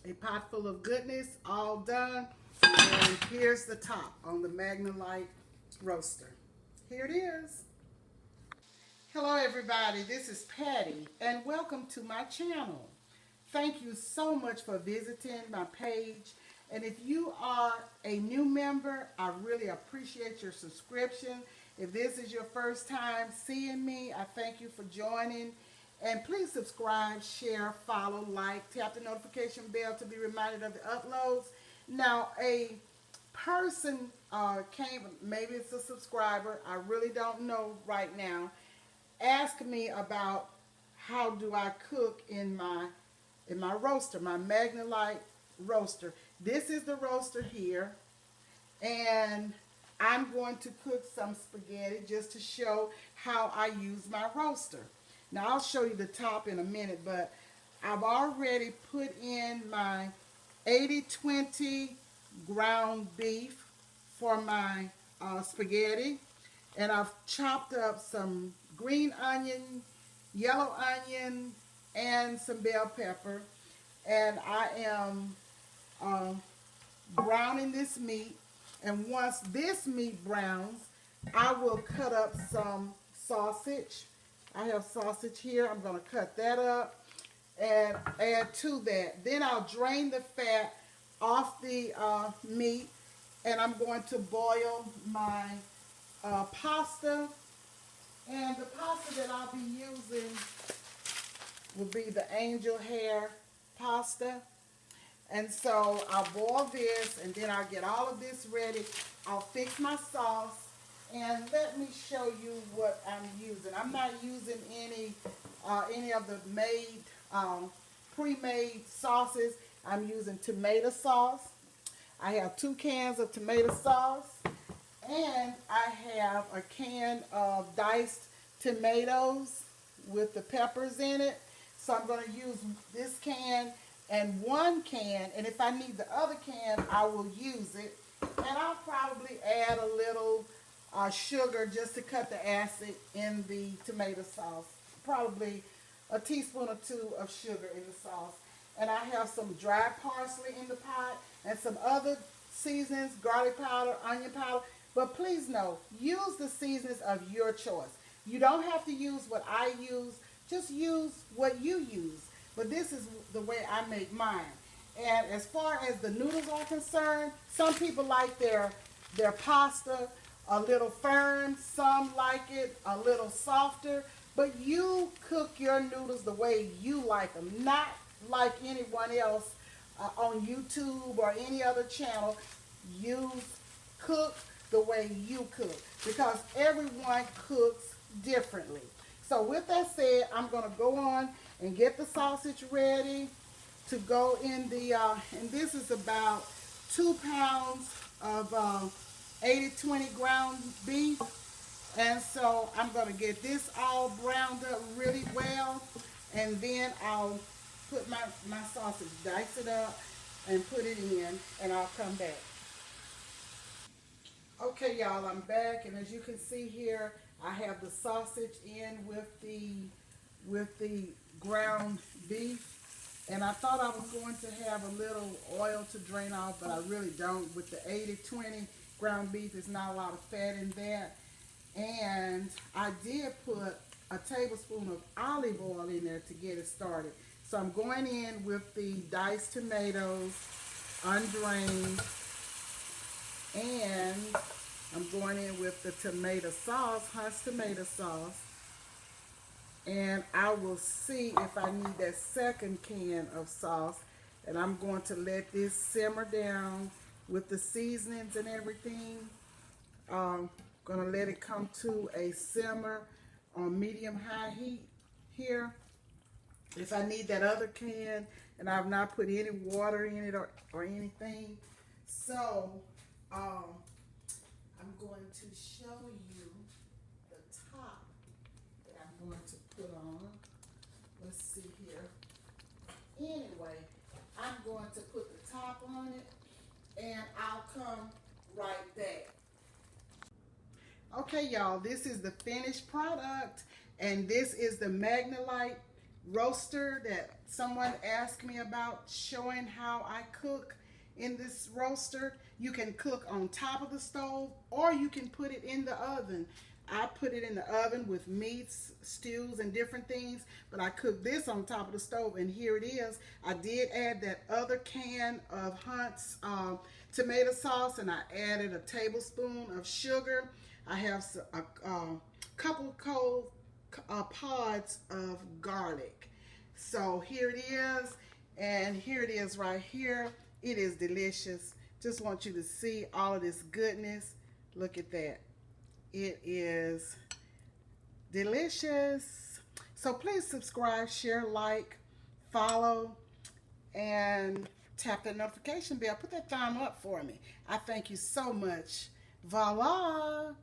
A pot full of goodness, all done. And here's the top on the MagnaLite roaster. Here it is. Hello everybody, this is Patty and welcome to my channel. Thank you so much for visiting my page. And if you are a new member, I really appreciate your subscription. If this is your first time seeing me, I thank you for joining. And please subscribe, share, follow, like, tap the notification bell to be reminded of the uploads. Now, a person came, maybe it's a subscriber, I really don't know right now, asked me about how do I cook in my roaster, my MagnaLite roaster. This is the roaster here, and I'm going to cook some spaghetti just to show how I use my roaster. Now I'll show you the top in a minute, but I've already put in my 80-20 ground beef for my spaghetti, and I've chopped up some green onion, yellow onion, and some bell pepper, and I am browning this meat. And once this meat browns, I will cut up some sausage. I have sausage here. I'm going to cut that up and add to that. Then I'll drain the fat off the meat, and I'm going to boil my pasta. And the pasta that I'll be using will be the angel hair pasta. And so I'll boil this, and then I'll get all of this ready. I'll fix my sauce, and let me show you what I'm using. I'm not using any of the pre-made sauces. I'm using tomato sauce. I have 2 cans of tomato sauce, and I have a can of diced tomatoes with the peppers in it. So I'm going to use this can and 1 can, and if I need the other can, I will use it. And I'll probably add a little sugar just to cut the acid in the tomato sauce. Probably a teaspoon or 2 of sugar in the sauce. And I have some dry parsley in the pot and some other seasonings, garlic powder, onion powder. But please know, use the seasonings of your choice. You don't have to use what I use. Just use what you use. But this is the way I make mine. And as far as the noodles are concerned, some people like their pasta a little firm. Some like it a little softer. But you cook your noodles the way you like them, not like anyone else on YouTube or any other channel. Cook the way you cook, because everyone cooks differently. So with that said, I'm going to go on and get the sausage ready to go in the, and this is about 2 pounds of 80-20 ground beef. And so I'm going to get this all browned up really well, and then I'll put my sausage, dice it up, and put it in, and I'll come back. Okay, y'all, I'm back, and as you can see here, I have the sausage in with the ground beef, and I thought I was going to have a little oil to drain off, but I really don't. With the 80-20 ground beef, there's not a lot of fat in that. And I did put a tablespoon of olive oil in there to get it started. So I'm going in with the diced tomatoes, undrained, and I'm going in with the tomato sauce, Hunt's tomato sauce. And I will see if I need that 2nd can of sauce. And I'm going to let this simmer down with the seasonings and everything. Going to let it come to a simmer on medium-high heat here. If I need that other can, and I've not put any water in it or anything. So, I'm going to show you the top that I'm going to put on. Let's see here. Anyway, I'm going to put the top on it, and I'll come right back. Okay, y'all, this is the finished product, and this is the MagnaLite roaster that someone asked me about, showing how I cook in this roaster. You can cook on top of the stove, or you can put it in the oven. I put it in the oven with meats, stews, and different things, but I cook this on top of the stove, and here it is. I did add that other can of Hunt's tomato sauce, and I added a tablespoon of sugar. I have a couple cold pods of garlic. So here it is, and here it is right here. It is delicious. Just want you to see all of this goodness. Look at that. It is delicious. So please subscribe, share, like, follow, and tap that notification bell. Put that thumb up for me. I thank you so much. Voila!